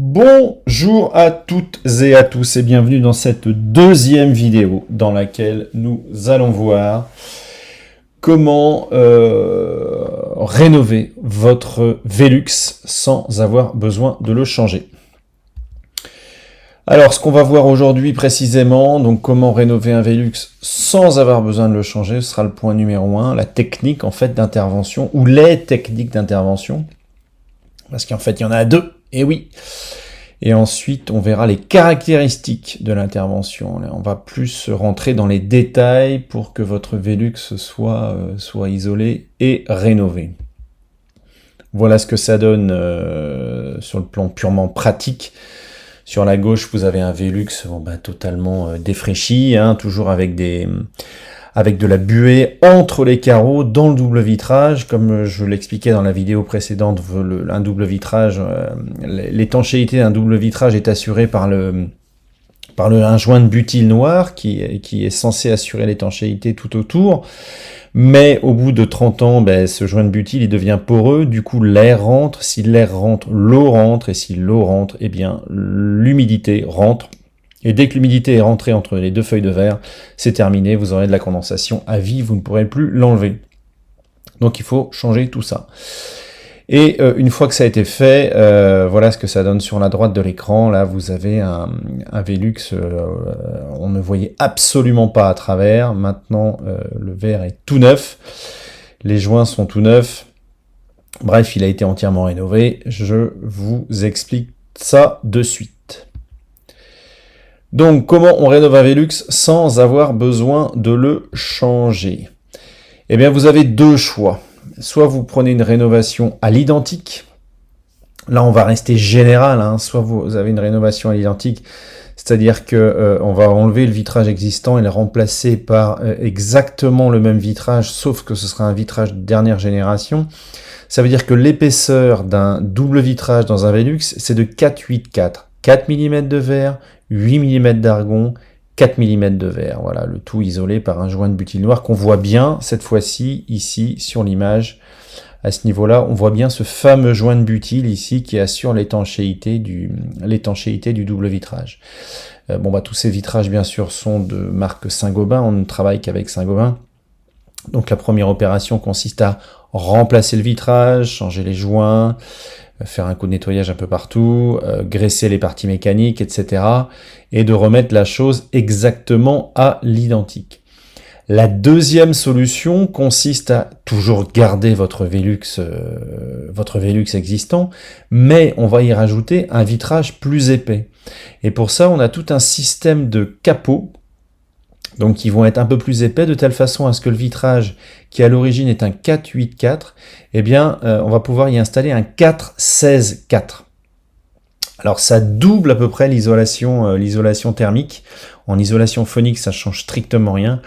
Bonjour à toutes et à tous et bienvenue dans cette deuxième vidéo dans laquelle nous allons voir comment rénover votre Velux sans avoir besoin de le changer. Alors ce qu'on va voir aujourd'hui précisément, donc comment rénover un Velux sans avoir besoin de le changer, ce sera le point numéro 1, la technique en fait d'intervention ou les techniques d'intervention. Parce qu'en fait il y en a deux, et oui. Et ensuite, on verra les caractéristiques de l'intervention. On va plus rentrer dans les détails pour que votre Velux soit isolé et rénové. Voilà ce que ça donne sur le plan purement pratique. Sur la gauche, vous avez un Velux totalement défraîchi, toujours avec de la buée entre les carreaux dans le double vitrage. Comme je l'expliquais dans la vidéo précédente, un double vitrage, l'étanchéité d'un double vitrage est assurée par un joint de butyl noir qui est censé assurer l'étanchéité tout autour. Mais au bout de 30 ans, ce joint de butyl il devient poreux, du coup l'air rentre, si l'air rentre, l'eau rentre, et si l'eau rentre, l'humidité rentre. Et dès que l'humidité est rentrée entre les deux feuilles de verre, c'est terminé, vous aurez de la condensation à vie, vous ne pourrez plus l'enlever. Donc il faut changer tout ça. Et une fois que ça a été fait, voilà ce que ça donne sur la droite de l'écran. Là, vous avez un Velux, on ne voyait absolument pas à travers. Maintenant, le verre est tout neuf. Les joints sont tout neufs. Bref, il a été entièrement rénové. Je vous explique ça de suite. Donc, comment on rénove un Velux sans avoir besoin de le changer? Eh bien, vous avez deux choix. Soit vous prenez une rénovation à l'identique. Là, on va rester général. Soit vous avez une rénovation à l'identique, c'est-à-dire que on va enlever le vitrage existant et le remplacer par exactement le même vitrage, sauf que ce sera un vitrage de dernière génération. Ça veut dire que l'épaisseur d'un double vitrage dans un Velux, c'est de 4,8,4. 4 mm de verre, 8 mm d'argon, 4 mm de verre. Voilà, le tout isolé par un joint de butyl noir qu'on voit bien cette fois-ci ici sur l'image. À ce niveau-là, on voit bien ce fameux joint de butyl ici qui assure l'étanchéité du double vitrage. Tous ces vitrages bien sûr sont de marque Saint-Gobain, on ne travaille qu'avec Saint-Gobain. Donc la première opération consiste à remplacer le vitrage, changer les joints, faire un coup de nettoyage un peu partout, graisser les parties mécaniques, etc. et de remettre la chose exactement à l'identique. La deuxième solution consiste à toujours garder votre Velux existant, mais on va y rajouter un vitrage plus épais. Et pour ça, on a tout un système de capots, donc qui vont être un peu plus épais, de telle façon à ce que le vitrage, qui à l'origine est un 4,8,4, on va pouvoir y installer un 4,16,4. Alors ça double à peu près l'isolation thermique. En isolation phonique, ça change strictement rien,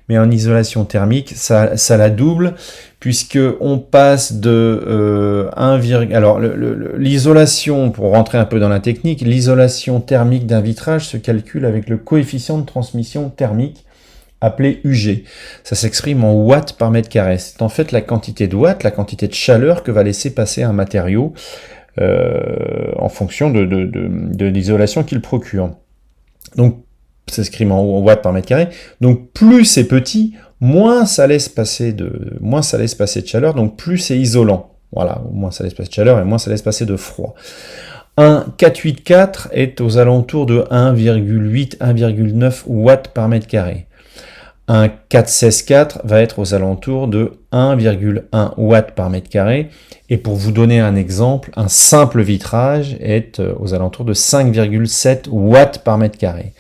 mais en isolation thermique, ça la double, puisque on passe de l'isolation, pour rentrer un peu dans la technique, l'isolation thermique d'un vitrage se calcule avec le coefficient de transmission thermique appelé UG. Ça s'exprime en watts par mètre carré. C'est en fait la quantité de watts, la quantité de chaleur que va laisser passer un matériau en fonction de l'isolation qu'il procure. Donc, ça s'exprime en watts par mètre carré. Donc, plus c'est petit, moins ça laisse passer de chaleur, donc plus c'est isolant. Voilà, moins ça laisse passer de chaleur et moins ça laisse passer de froid. Un 4,8,4 est aux alentours de 1,8, 1,9 watts par mètre carré. Un 4,16,4 va être aux alentours de 1,1 watts par mètre carré. Et pour vous donner un exemple, un simple vitrage est aux alentours de 5,7 watts par mètre carré.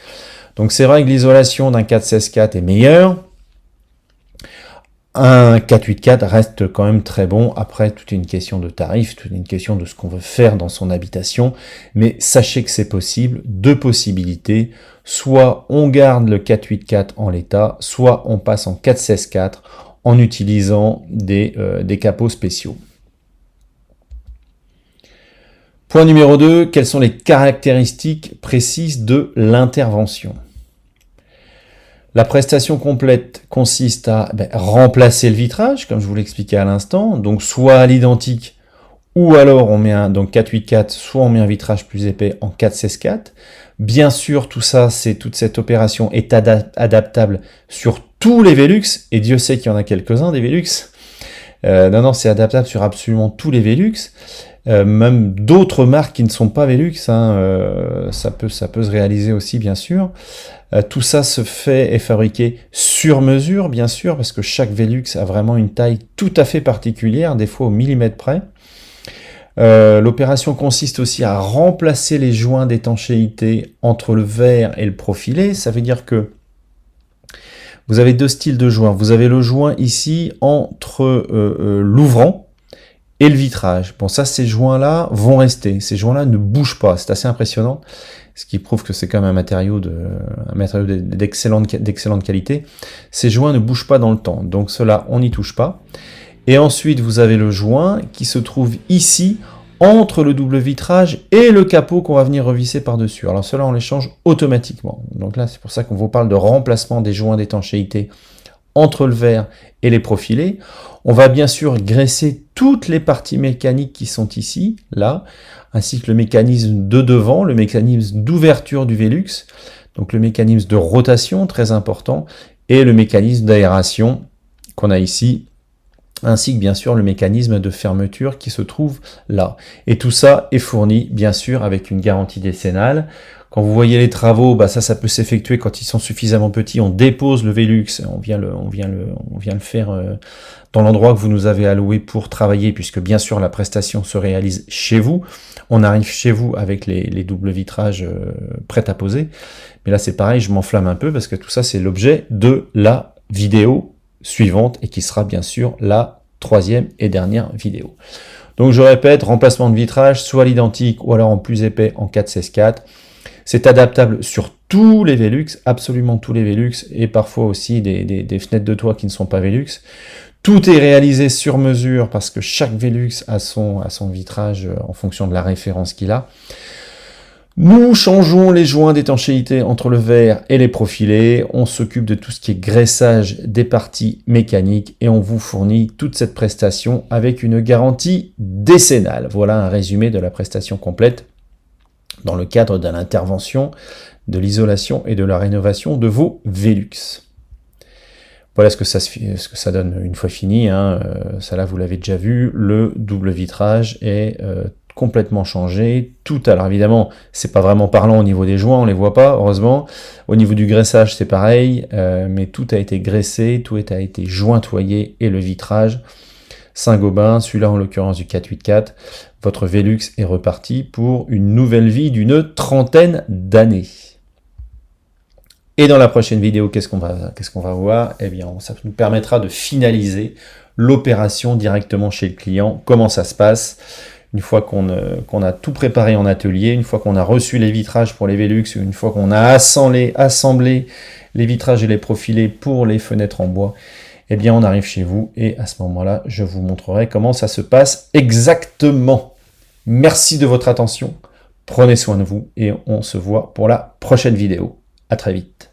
Donc c'est vrai que l'isolation d'un 4,16,4 est meilleure. Un 4,8,4 reste quand même très bon. Après, tout est une question de tarif, tout est une question de ce qu'on veut faire dans son habitation. Mais sachez que c'est possible, deux possibilités. Soit on garde le 4,8,4 en l'état, soit on passe en 4,16,4 en utilisant des capots spéciaux. Point numéro 2, quelles sont les caractéristiques précises de l'intervention? La prestation complète consiste à remplacer le vitrage, comme je vous l'expliquais à l'instant, donc soit à l'identique ou alors on met un donc 484, soit on met un vitrage plus épais en 416-4. Bien sûr, tout ça, toute cette opération est adaptable sur tous les Velux, et Dieu sait qu'il y en a quelques-uns des Velux. Non, c'est adaptable sur absolument tous les Velux, même d'autres marques qui ne sont pas Velux, hein, ça peut se réaliser aussi, bien sûr. Tout ça se fait et fabriqué sur mesure, bien sûr, parce que chaque Velux a vraiment une taille tout à fait particulière, des fois au millimètre près. L'opération consiste aussi à remplacer les joints d'étanchéité entre le verre et le profilé. Ça veut dire que vous avez deux styles de joints. Vous avez le joint ici entre l'ouvrant et le vitrage. Bon, ça, ces joints-là vont rester. Ces joints-là ne bougent pas. C'est assez impressionnant, ce qui prouve que c'est quand même un matériau d'excellente qualité. Ces joints ne bougent pas dans le temps. Donc cela, on n'y touche pas. Et ensuite, vous avez le joint qui se trouve ici, entre le double vitrage et le capot qu'on va venir revisser par-dessus. Alors cela, on les change automatiquement. Donc là, c'est pour ça qu'on vous parle de remplacement des joints d'étanchéité entre le verre et les profilés. On va bien sûr graisser toutes les parties mécaniques qui sont ici, là, ainsi que le mécanisme de devant, le mécanisme d'ouverture du Velux, donc le mécanisme de rotation, très important, et le mécanisme d'aération qu'on a ici, ainsi que bien sûr le mécanisme de fermeture qui se trouve là. Et tout ça est fourni bien sûr avec une garantie décennale. Quand vous voyez les travaux, bah ça peut s'effectuer quand ils sont suffisamment petits. On dépose le Velux, on vient le faire dans l'endroit que vous nous avez alloué pour travailler, puisque bien sûr la prestation se réalise chez vous. On arrive chez vous avec les doubles vitrages prêts à poser. Mais là c'est pareil, je m'enflamme un peu parce que tout ça c'est l'objet de la vidéo suivante et qui sera bien sûr la troisième et dernière vidéo. Donc je répète, remplacement de vitrage, soit l'identique ou alors en plus épais en 416-4. C'est adaptable sur tous les Velux, absolument tous les Velux, et parfois aussi des fenêtres de toit qui ne sont pas Velux. Tout est réalisé sur mesure parce que chaque Velux a son vitrage en fonction de la référence qu'il a. Nous changeons les joints d'étanchéité entre le verre et les profilés, on s'occupe de tout ce qui est graissage des parties mécaniques et on vous fournit toute cette prestation avec une garantie décennale. Voilà un résumé de la prestation complète dans le cadre de l'intervention, de l'isolation et de la rénovation de vos Velux. Voilà ce que ça donne une fois fini, hein. Ça là vous l'avez déjà vu, le double vitrage est complètement changé, alors évidemment c'est pas vraiment parlant au niveau des joints, on les voit pas heureusement, au niveau du graissage c'est pareil, mais tout a été graissé, tout a été jointoyé, et le vitrage Saint-Gobain, celui-là en l'occurrence du 484, votre Velux est reparti pour une nouvelle vie d'une 30aine d'années. Et dans la prochaine vidéo, qu'est-ce qu'on va voir? Eh bien, ça nous permettra de finaliser l'opération directement chez le client, comment ça se passe. Une fois qu'on a tout préparé en atelier, une fois qu'on a reçu les vitrages pour les Velux, une fois qu'on a assemblé les vitrages et les profilés pour les fenêtres en bois, eh bien on arrive chez vous et à ce moment-là, je vous montrerai comment ça se passe exactement. Merci de votre attention, prenez soin de vous et on se voit pour la prochaine vidéo. À très vite.